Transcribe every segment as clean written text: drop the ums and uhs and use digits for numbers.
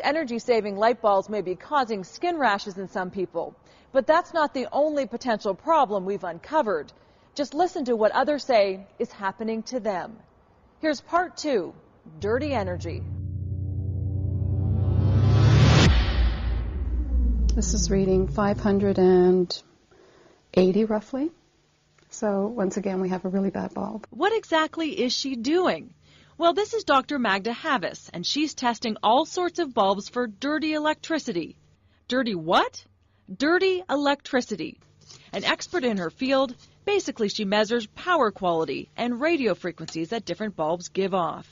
Energy-saving light bulbs may be causing skin rashes in some people, but that's not the only potential problem we've uncovered. Just listen to what others say is happening to them. Here's part 2, dirty energy. This is reading 580 roughly. So once again, we have a really bad bulb. What exactly is she doing? Well, this is Dr. Magda Havis, and she's testing all sorts of bulbs for dirty electricity. Dirty what? Dirty electricity. An expert in her field, basically she measures power quality and radio frequencies that different bulbs give off.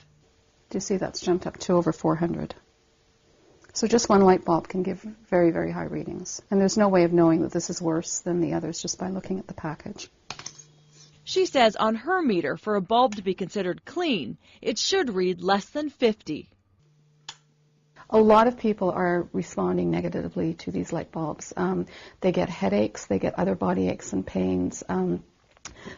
Do you see that's jumped up to over 400? So just one light bulb can give very, very high readings. And there's no way of knowing that this is worse than the others just by looking at the package. She says on her meter, for a bulb to be considered clean, it should read less than 50. A lot of people are responding negatively to these light bulbs. They get headaches, they get other body aches and pains.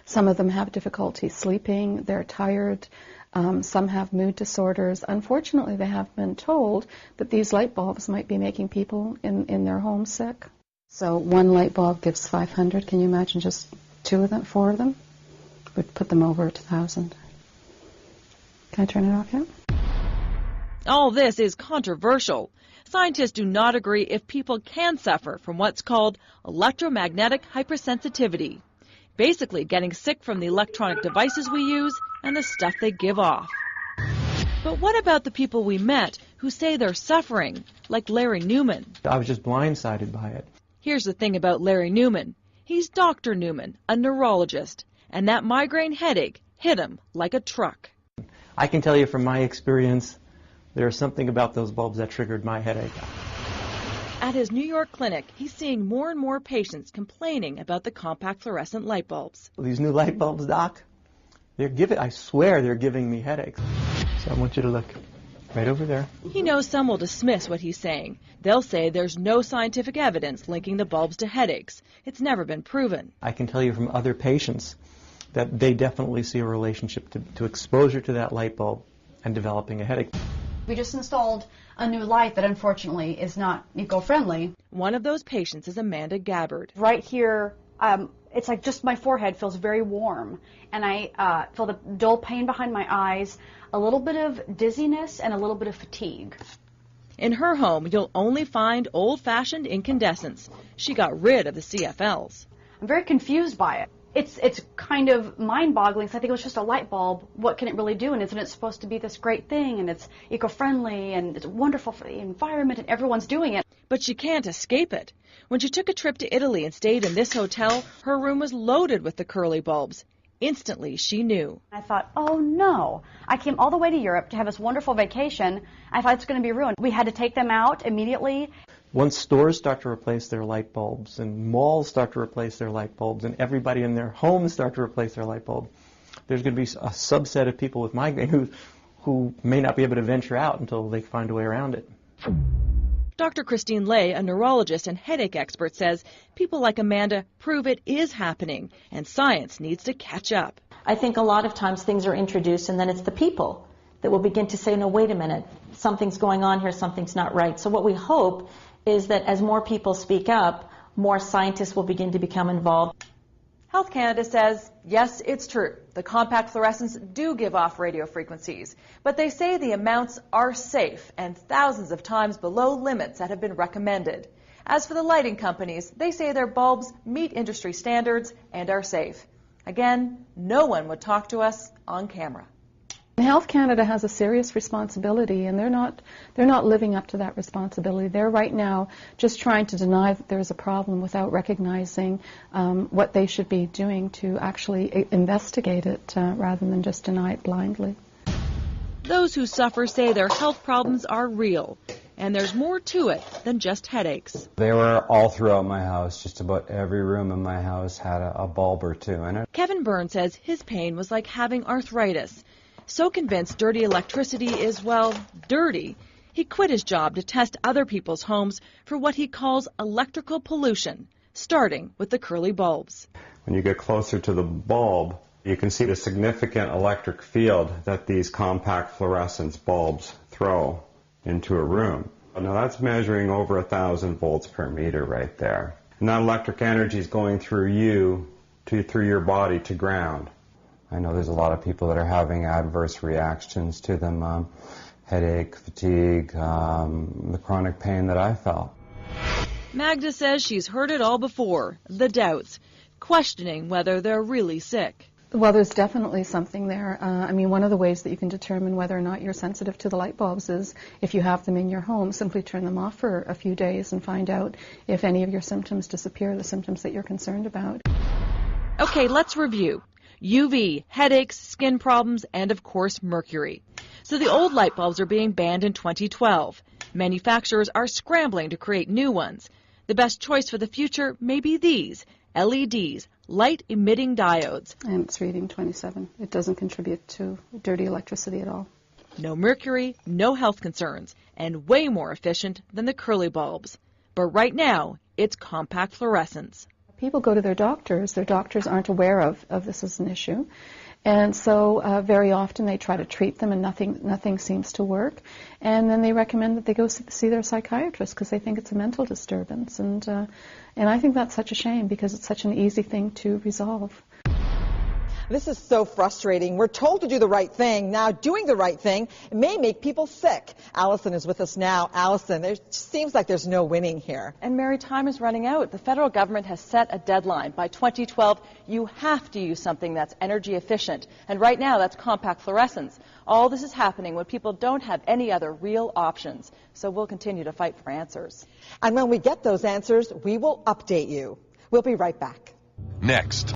Some of them have difficulty sleeping, they're tired. Some have mood disorders. Unfortunately, they have been told that these light bulbs might be making people in their homes sick. So one light bulb gives 500. Can you imagine just 2 of them, 4 of them? Would put them over 1,000. Can I turn it off yet? All this is controversial. Scientists do not agree if people can suffer from what's called electromagnetic hypersensitivity. Basically getting sick from the electronic devices we use and the stuff they give off. But what about the people we met who say they're suffering, like Larry Newman? I was just blindsided by it. Here's the thing about Larry Newman. He's Dr. Newman, a neurologist, and that migraine headache hit him like a truck. I can tell you from my experience, there's something about those bulbs that triggered my headache. At his New York clinic, he's seeing more and more patients complaining about the compact fluorescent light bulbs. These new light bulbs, Doc, I swear they're giving me headaches. So I want you to look right over there. He knows some will dismiss what he's saying. They'll say there's no scientific evidence linking the bulbs to headaches. It's never been proven. I can tell you from other patients that they definitely see a relationship to exposure to that light bulb and developing a headache. We just installed a new light that unfortunately is not eco-friendly. One of those patients is Amanda Gabbard. Right here, it's like just my forehead feels very warm, and I feel the dull pain behind my eyes, a little bit of dizziness, and a little bit of fatigue. In her home, you'll only find old-fashioned incandescents. She got rid of the CFLs. I'm very confused by it. It's kind of mind-boggling. So I think it was just a light bulb. What can it really do? And isn't it supposed to be this great thing? And it's eco-friendly and it's wonderful for the environment and everyone's doing it. But she can't escape it. When she took a trip to Italy and stayed in this hotel, her room was loaded with the curly bulbs. Instantly, she knew. I thought, oh no. I came all the way to Europe to have this wonderful vacation. I thought it's going to be ruined. We had to take them out immediately. Once stores start to replace their light bulbs and malls start to replace their light bulbs and everybody in their homes start to replace their light bulb, there's going to be a subset of people with migraine who may not be able to venture out until they find a way around it. Dr. Christine Lay, a neurologist and headache expert, says people like Amanda prove it is happening and science needs to catch up. I think a lot of times things are introduced and then it's the people that will begin to say, no, wait a minute, something's going on here, something's not right. So what we hope is that as more people speak up, more scientists will begin to become involved. Health Canada says, yes, it's true. The compact fluorescents do give off radio frequencies, but they say the amounts are safe and thousands of times below limits that have been recommended. As for the lighting companies, they say their bulbs meet industry standards and are safe. Again, no one would talk to us on camera. Health Canada has a serious responsibility, and they're not living up to that responsibility. They're right now just trying to deny that there's a problem without recognizing what they should be doing to actually investigate it rather than just deny it blindly. Those who suffer say their health problems are real, and there's more to it than just headaches. They were all throughout my house. Just about every room in my house had a bulb or two in it. Kevin Byrne says his pain was like having arthritis. So convinced dirty electricity is, well, dirty, he quit his job to test other people's homes for what he calls electrical pollution, starting with the curly bulbs. When you get closer to the bulb, you can see the significant electric field that these compact fluorescence bulbs throw into a room. Now that's measuring over 1,000 volts per meter right there. And that electric energy is going through you, through your body to ground. I know there's a lot of people that are having adverse reactions to them, headache, fatigue, the chronic pain that I felt. Magda says she's heard it all before, the doubts, questioning whether they're really sick. Well, there's definitely something there. I mean, one of the ways that you can determine whether or not you're sensitive to the light bulbs is if you have them in your home, simply turn them off for a few days and find out if any of your symptoms disappear, the symptoms that you're concerned about. Okay, let's review. UV, headaches, skin problems, and of course mercury. So the old light bulbs are being banned in 2012. Manufacturers are scrambling to create new ones. The best choice for the future may be these, LEDs, light-emitting diodes. And it's reading 27. It doesn't contribute to dirty electricity at all. No mercury, no health concerns, and way more efficient than the curly bulbs. But right now, it's compact fluorescence. People go to their doctors aren't aware of this as an issue. And so very often they try to treat them and nothing seems to work. And then they recommend that they go see their psychiatrist because they think it's a mental disturbance. And I think that's such a shame because it's such an easy thing to resolve. This is so frustrating. We're told to do the right thing. Now, doing the right thing may make people sick. Allison is with us now. Allison, it seems like there's no winning here. And Mary, time is running out. The federal government has set a deadline. By 2012, you have to use something that's energy efficient. And right now, that's compact fluorescence. All this is happening when people don't have any other real options. So we'll continue to fight for answers. And when we get those answers, we will update you. We'll be right back. Next.